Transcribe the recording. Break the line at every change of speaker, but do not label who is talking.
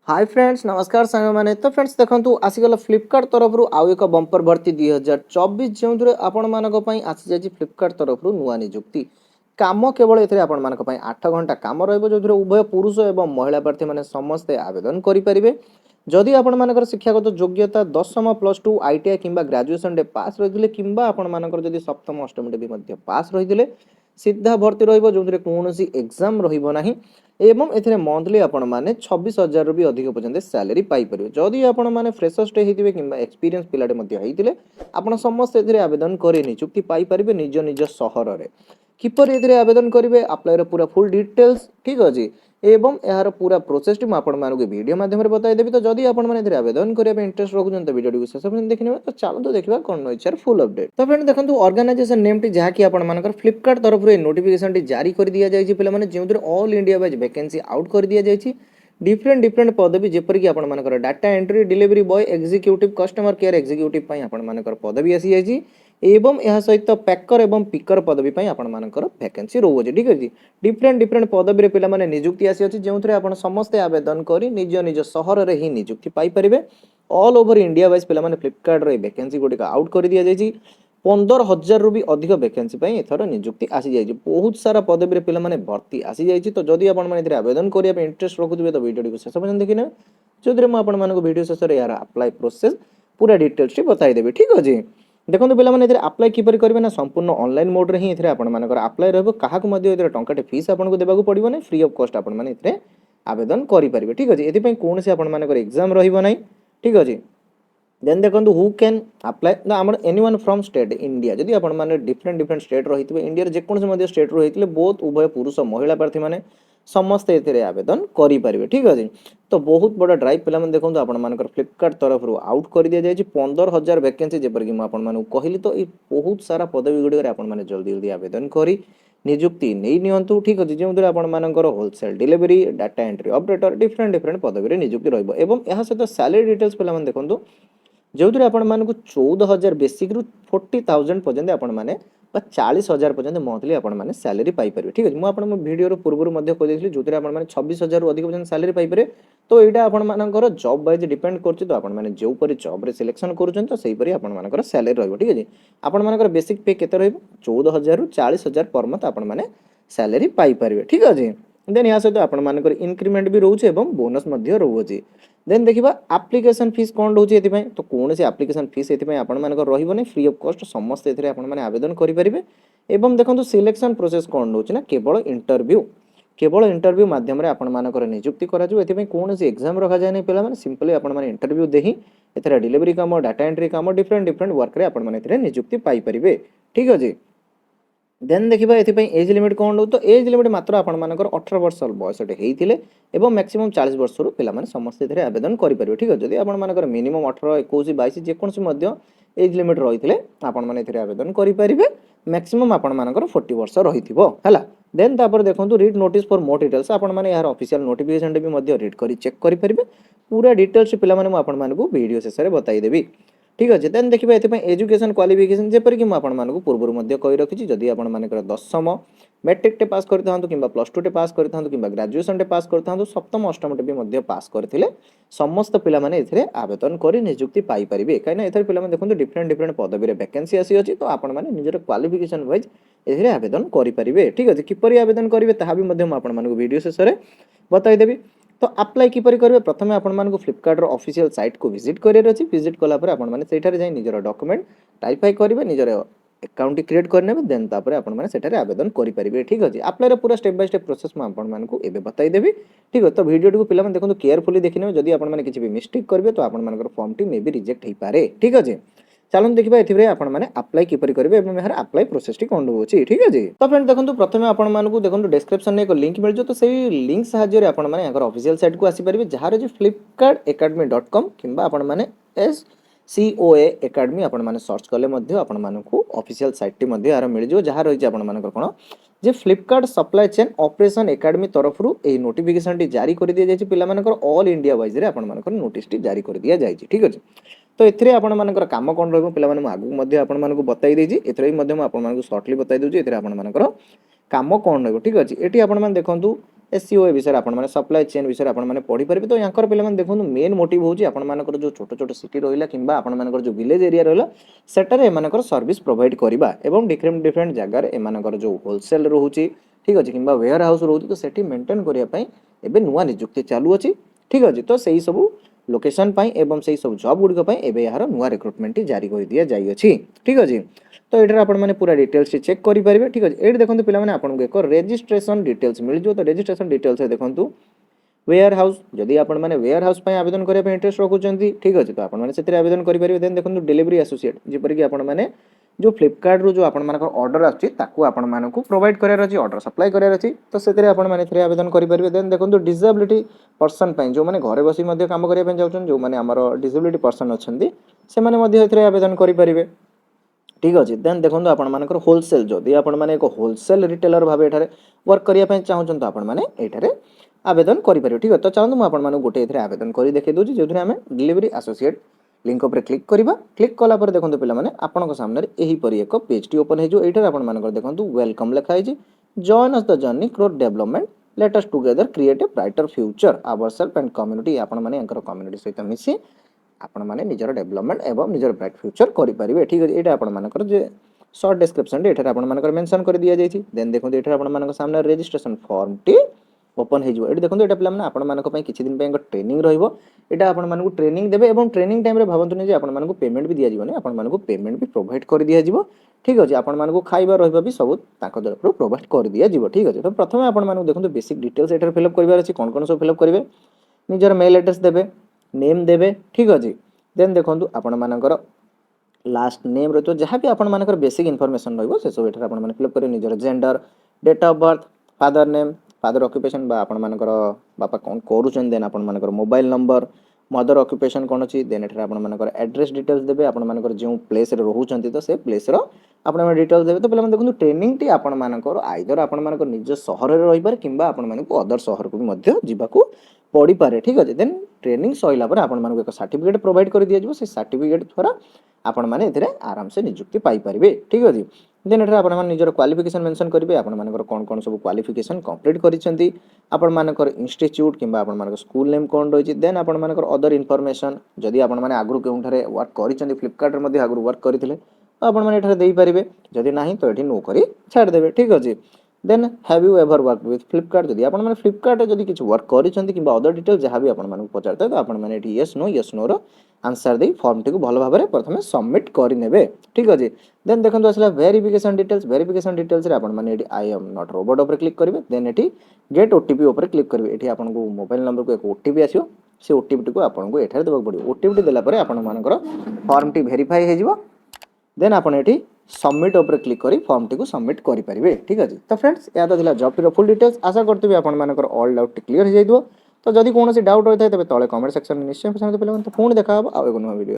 Hi friends नमस्कार सांग माने तो फ्रेंड्स देखंतु आसीगला फ्लिपकार्ट तरफ आउ एक बंपर भर्ती 2024 जो आपण मानक पई आसी जाय फ्लिपकार्ट तरफ नुआ नियुक्ति काम केवल एथरे आपण मानक पई 8 घंटा काम रहबो जो उभय पुरुष एवं महिला प्रार्थी माने समस्त आवेदन करि परिबे जदि आपण मानकर शिक्षागत योग्यता 10म +2 आईटीआई किंबा ग्रेजुएशन डे पास रहिदिले किंबा आपण मानकर जदि सप्तम अष्टम डे भी मध्य पास रहिदिले सीधा भर्ती रहइबो जोंतरे कोनोसी एग्जाम रहिबो नाही एवं एथिरे मंथली आपण माने 26,000 रु भी अधिक पर्यंत सैलरी पाई परिबे जदि आपण माने फ्रेशर्स डे हिथिबे किंबा एक्सपीरियंस पिलाडे मध्य हिथिले आपण समस्त एथिरे आवेदन करि नियुक्ति पाई परिबे निज निज शहर रे किपर एथिरे आवेदन करिवे अप्लाई रो पूरा फुल डिटेल्स ठीक अछि एवं यार पूरा प्रोसेस टी म आपण मानको वीडियो माध्यम रे बताई देबी तो जदि आपण माने एथिरे आवेदन करिया पे इंटरेस्ट रखुछन तो वीडियो को शेष पर्यंत देखिनेबे तो चलो तो देखिबा कोन नइचर फुल अपडेट तो फ्रेंड देखंतु ऑर्गेनाइजेशन नेम टी जहा कि आपण मानकर फ्लिपकार्ट तरफ रे नोटिफिकेशन टी जारी कर दिया जाय छि पेला माने जेउतिर all India wise vacancy out कर दिया जाय छि डिफरेंट डिफरेंट पदवी जेपर कि आपण मानकर data entry delivery boy executive customer care executive पई आपण मानकर पदवी आसी जाय छि एवं यह सहित पैकर एवं पिकर पदवी पई आपण मानकर वैकेंसी रहउ छि ठीक अछि डिफरेंट डिफरेंट पदवी रे पेला माने नियुक्ति आसी अछि जेउथरे आपण समस्त आवेदन करी निज निज शहर रे ही नियुक्ति पाई परिबे ऑल ओवर इंडिया वाइज पेला माने फ्लिपकार्ट रे वैकेंसी गुडी का आउट कर दिया जाय छि 15,000 रु भी अधिक वैकेंसी पई एथर नियुक्ति आसी जाय छि बहुत सारा पदवी रे पेला माने भर्ती आसी जाय छि तो जदि आपण माने एथरे आवेदन करिया पे इंटरेस्ट रखुथिबे तो वीडियो को शेष पर्यंत देखिने जोदरे म आपण मानको वीडियो शेष रे यार अप्लाई प्रोसेस पूरा डिटेल्स टी बताई देबे ठीक अछि देखंतु पेला माने एथरे अप्लाई किपर करबे ना संपूर्ण ऑनलाइन मोड रे ही एथरे आपण मानकर अप्लाई रहबो काहा को मध्ये एथरे टंकाटे फीस आपण को देबाको पडिबो नै फ्री ऑफ कॉस्ट आपण माने एथरे आवेदन करि परिबे ठीक अछि एथि पई कोन से आपण मानकर एग्जाम रहिबो नै ठीक अछि देन देखंतु हु कैन अप्लाई ना हमर एनीवन फ्रॉम स्टेट इंडिया जदि आपण माने डिफरेंट डिफरेंट स्टेट रहितबे इंडिया रे जे कोन से मध्ये स्टेट रहितले बहुत उभय पुरुष महिला प्रार्थी माने समस्त एथरे आवेदन करि परिबे ठीक अछि तो बहुत बड़ा ड्राइव पिला मन देखंतु आपण मानकर फ्लिपकार्ट तरफ रु आउट कर दिया जाय छि 15,000 वैकेंसी जेपर कि म आपण मानु कहिली तो ई बहुत सारा पदवी गुडी रे आपण माने जल्दी जल्दी आवेदन करी नियुक्ति नै नियंतु ठीक अछि जेउदरे आपण मानकर wholesale delivery data entry operator different different पदवी रे नियुक्ति रहइबो एवं यहा सहित सैलरी डिटेल्स पिला मन देखंतु जोधरे आपण मानकु 14,000 बेसिक रु 40,000 पर्यंत आपण माने 40,000 पर्यंत मंथली आपण माने सैलरी पाई परिबे ठीक अछि मु आपण वीडियो रो पूर्व मध्ये कहि देथि जोधरे आपण माने 26,000 रु अधिक पर्यंत सैलरी पाई परिबे तो एटा आपण मानकर जॉब वाइज डिपेंड करछि तो आपण माने जेउ परि जॉब रे सिलेक्शन करूछन तो सेही परि आपण मानकर सैलरी रहइबो ठीक अछि आपण मानकर बेसिक पे केते रहइबो 14,000 रु 40,000 पर मंथ आपण माने सैलरी पाई परिबे ठीक अछि देन या सहित आपण मानकर इंक्रीमेंट भी रहउछ एवं बोनस मध्ये रहउछि देन देखिबा एप्लीकेशन फीस कोन रहउछि एति पय तो कोन से एप्लीकेशन फीस एति पय आपण मानकर रहिबो नै फ्री ऑफ कॉस्ट समस्त एथिरे आपण माने आवेदन करि परिबे एवं देखंतु सिलेक्शन प्रोसेस कोन रहउछि ना केवल इंटरव्यू माध्यम रे आपण मानकर नियुक्ति करा जो एति पय कोन से एग्जाम रखा जाय नै पेला माने सिंपली आपण माने इंटरव्यू देही एथिरे डिलीवरी काम डाटा एंट्री काम डिफरेंट डिफरेंट वर्क रे आपण माने एथिरे नियुक्ति पाई परिबे ठीक अछि देन देखिबा एथि पय एज लिमिट कोन रहउ तो एज लिमिट मात्र आपण मानकर 18 वर्ष बयसटे हेइथिले एवं मैक्सिमम 40 वर्ष रु पिला माने समस्त एथिरे आवेदन करि परिबे ठीक अछि जदि आपण मानकर मिनिमम 18 21 22 जे कोन से मध्य एज लिमिट रहिथिले आपण माने एथिरे आवेदन करि परिबे मैक्सिमम आपण मानकर 40 वर्ष रहिथिबो हला देन तापर देखंतु read notice for more details आपण माने यार ऑफिशियल नोटिफिकेशन भी मध्य रीड करि चेक करि परिबे पूरा डिटेल्स पिला माने मु आपण मानकु वीडियो शेष रे बताई देबी ठीक अछि देन देखिबा एते पय एजुकेशन क्वालिफिकेशन जेपर कि म आपण मानकु पूर्व मध्य कहि रखिछि जदि आपण मानकर 10म मैट्रिक टे पास करथांतु किंबा +2 टे पास करथांतु किंबा ग्रेजुएशन टे पास करथांतु सप्तम अष्टम टे भी मध्य पास करथिले समस्त पिला माने एथिरे आवेदन करि नियुक्ति पाई परिबे काइना एथिरे पिला माने देखंतु डिफरेंट डिफरेंट पदवी रे वैकेंसी आसी अछि तो आपण माने निजर क्वालिफिकेशन वाइज एथिरे आवेदन करि परिबे ठीक अछि किपरि आवेदन करिवे ताहा भी मध्य म आपण मानकु वीडियो शेष रे बताई देबी तो अप्लाई किपरि करबे प्रथमे आपण मानकु फ्लिपकार्ट रो ऑफिशियल साइट को विजिट करियर अछि विजिट कला पर आपण माने सेठारे जाय निजर डॉक्यूमेंट टाइपाई करिवे निजर अकाउंट क्रिएट करनेबे देन तापर आपण माने सेठारे आवेदन करि परिबे ठीक अछि अप्लाई रो पूरा स्टेप बाय स्टेप प्रोसेस म आपण मानकु एबे बताई देबी ठीक अछि तो वीडियो को पिला माने देखंतु केयरफुली देखिनेबे जदि आपण माने किछि भी मिस्टेक करबे तो आपण मानकर form T may be reject हेइ पारे ठीक अछि चलन देखिबा एथिबे आपण माने अप्लाई किपरि करबे एवं एहार अप्लाई प्रोसेस टी कोन होछि ठीक अछि तो फ्रेंड देखंतु प्रथमे आपण मानकु देखंतु डिस्क्रिप्शन ने एक लिंक मिल जो तो सेही लिंक सहाय्य रे आपण माने याकर ऑफिशियल साइट को आसी परिबे जहार जे flipkartacademy.com किंबा आपण माने SCOA एकेडमी आपण माने सर्च करले मध्ये आपण मानकु ऑफिशियल साइट टी मध्ये यार मिल जो जहार होइछ आपण मानकर कोन जे Flipkart supply chain operation academy तरफ रु ए नोटिफिकेशन टी जारी कर दिया जायछि पिला मानकर ऑल इंडिया वाइज रे आपण मानकर नोटिस टी जारी कर दिया जायछि ठीक अछि तो एथिरे आपण मानकर काम कोन रहबो पिला माने आगु मध्ये आपण मानकु बताई देछि एथिरे मध्ये आपण मानकु शॉर्टली बताई दोछि एथिरे आपण मानकर काम कोन रहबो ठीक अछि एठी आपण माने देखंतु एसईओ ए विषय आपण माने सप्लाई चेन विषय आपण माने पढ़ी परिबे। तो यांकर पिला माने देखो मेन मोटिव होची आपण मानकर जो छोट छोट सिटी रहिला किंबा आपण मानकर जो विलेज एरिया रहिला सेटारे ए मानकर सर्विस प्रोवाइड करिबा एवं डिफरेंट डिफरेंट जगह रे ए मानकर जो होलसेल रहूची ठीक अछि किंबा वेयर हाउस रहूची तो सेठी मेंटेन करिया पई एबे नुवा नियुक्ति चालू अछि ठीक अछि। तो सेही सब लोकेशन पई एवं सेही सब जॉब गुडी पई एबे यार नुवा रिक्रुटमेंट जारी कर दिया जाई अछि ठीक अछि। तो एठार आपण माने पूरा डिटेल्स चेक करि परिबे ठीक अछि। एठी देखंतु पिला माने आपन को एक रजिस्ट्रेशन डिटेल्स मिल जो। तो रजिस्ट्रेशन डिटेल्स देखंतु वेयर हाउस जदि आपण माने वेयर हाउस पई आवेदन करिया पई इंटरेस्ट रखुचंती ठीक अछि तो आपण माने सेतिर आवेदन करि परिबे। देन देखंतु डिलीवरी एसोसिएट जेपर कि आपण माने जो फ्लिपकार्ट रो जो आपण मानकर ऑर्डर आछि ताकू आपण मानकू प्रोवाइड करियार अछि ऑर्डर सप्लाई करियार अछि तो सेतिर आपण माने थरे आवेदन करि परिबे। देन देखंतु डिसेबिलिटी पर्सन पई जो माने घरे बसी मध्ये काम करिया पई जाउछन जो माने हमर डिसेबिलिटी पर्सन अछंती से माने मध्ये एथरे आवेदन करि परिबे ठीक अछि। देन देखंतु आपण मानकर होलसेल जदि आपण माने एक होलसेल रिटेलर भाबे एठारे वर्क करिया पई चाहुछन तो आपण माने एठारे आवेदन करि परिबे ठीक अछि। तो चाहନ୍ତୁ ମୁଁ ଆପଣମାନଙ୍କୁ ଗୋଟେ ଏଥିରେ ଆବେଦନ କରି ଦେଖେଇ ଦଉଛି ଯେଉଁଥିରେ ଆମେ ଡେଲିଭରି ଆସୋସିଏଟ୍ लिंक ଉପରେ କ୍ଲିକ୍ କରିବା। କ୍ଲିକ୍ କଲା ପରେ ଦେଖନ୍ତୁ ପିଲାମାନେ ଆପଣଙ୍କ ସାମ୍ନାରେ ଏହିପରି ଏକ ପେଜଟି ଓପନ୍ ହେଇଯିବ। ଏଇଠାରେ ଆପଣମାନଙ୍କର ଦେଖନ୍ତୁ ୱେଲକମ୍ ଲେଖା ହେଇଛି join us the journey growth development let us together create a brighter future ourselves and community ଆପଣମାନେ ୟାଙ୍କର କମ୍ୟୁନିଟି ସହିତ ମିଶି ଆପଣମାନେ ନିଜର ଡେଭଲପମେଣ୍ଟ ଏବଂ ନିଜର ବ୍ରାଇଟ ଫ୍ୟୁଚର କରିପାରିବେ ଠିକ୍ ଅଛି। ଏଇଟା ଆପଣମାନଙ୍କର ଯେ सर्ट डिस्क्रिप्शन एठारे आपनकर मेंशन कर दिया जायछि। देन देखो एठारे आपनकर सामने रजिस्ट्रेशन फॉर्म टी ओपन हे जिवो। एठी देखो एटा पिला माने आपनमानक पई किछि दिन पई एक ट्रेनिंग रहइबो। एटा आपनमानकु ट्रेनिंग देबे एवं ट्रेनिंग टाइम रे भाबंतु जे आपनमानकु पेमेंट भी दिया जिवोनी आपनमानकु पेमेंट भी प्रोवाइड कर दिया जिवो ठीक अछि। आपनमानकु खाइबा रहइबा भी सब ताको तरफरु प्रोवाइड कर दिया जिवो ठीक अछि। तो प्रथमे आपनमानकु देखंतु बेसिक डिटेल्स एठारे फिलअप करबार अछि कोन कोन सब फिलअप करिवे निजर मेल एड्रेस देबे नेम देबे ठीक अछि। देन देखंतु आपनमानकर लास्ट नेम रे तो जहाँ भी आपण मानकर बेसिक इनफॉरमेशन रहइबो से सब एठारे आपण माने फिलअप करिवे निजर gender date of birth father name father occupation बा आपण मानकर बापा कोन करूछन देन आपण मानकर मोबाइल नंबर मदर ऑक्युपेशन कोन अछि देन एठारे आपण मानकर एड्रेस डिटेल्स देबे आपण मानकर जो प्लेस रे रहउछंती तो से प्लेस रो आपण माने डिटेल्स देबे। तो पहिले माने देखंतु ट्रेनिंग टी आपण मानकर आइदर आपण मानकर निज शहर रे रहि पारे किंबा आपण मानकु अदर शहर को भी मध्य जिबाकू पड़ी पारे ठीक अछि। देन ट्रेनिंग सइला पर आपण मानकु एक सर्टिफिकेट प्रोवाइड कर दिया जिवो से सर्टिफिकेट द्वारा आपण माने एथिरे आराम से नियुक्ति पाई परिबे ठीक अछि। देन एठारे आपण माने निजर क्वालिफिकेशन मेंशन करिवे आपण मानकर कोन कोन सब क्वालिफिकेशन कंप्लीट करिसेंती आपण मानकर इंस्टीट्यूट किंबा आपण मानकर स्कूल नेम कोन रहिछि देन आपण मानकर अदर इनफॉरमेशन जदि आपण माने आगरु केउठारे वर्क करिसेंती फ्लिपकार्ट रे मध्ये आगरु वर्क करिथिले तो आपण माने एठारे देई परिबे जदि नाही तो एठी नो करी छाड़ देबे ठीक अछि। Then have you ever work with Flipkart जदि आपण माने फ्लिपकार्ट जदि किछ वर्क करिसेंती किंबा अदर डिटेल जहां भी आपण माने पचारते तो आपण माने एठी यस नो रो आंसर दे फॉर्म टी को भलो भाबरे प्रथमे सबमिट करि नेबे ठीक अछि। देन देखंतु असला वेरिफिकेशन डिटेल्स रे आपण माने एठी आई एम नॉट रोबोट ऊपर क्लिक करिवे देन एठी गेट ओटीपी ऊपर क्लिक करिवे। एठी आपण को मोबाइल नंबर को एक ओटीपी आसीयो से ओटीपी को आपण को एठारे देबा पड़ियो। ओटीपी देला परे आपण मानकर फॉर्म टी वेरीफाई हे जिवो देन आपण एठी सबमिट ऊपर क्लिक करी फॉर्म टी को सबमिट करि परिवे ठीक अछि। तो फ्रेंड्स या तो दिला जॉब टी रो फुल डिटेल्स आशा करतबे आपण मानकर ऑल डाउट क्लियर हे जाइदो। तो जदि कोनोसी डाउट होय तबे तळे कमेंट सेक्शन में निश्चय पूछंतु पिले तो पुणी देखा हबो आ एगो नवा वीडियो।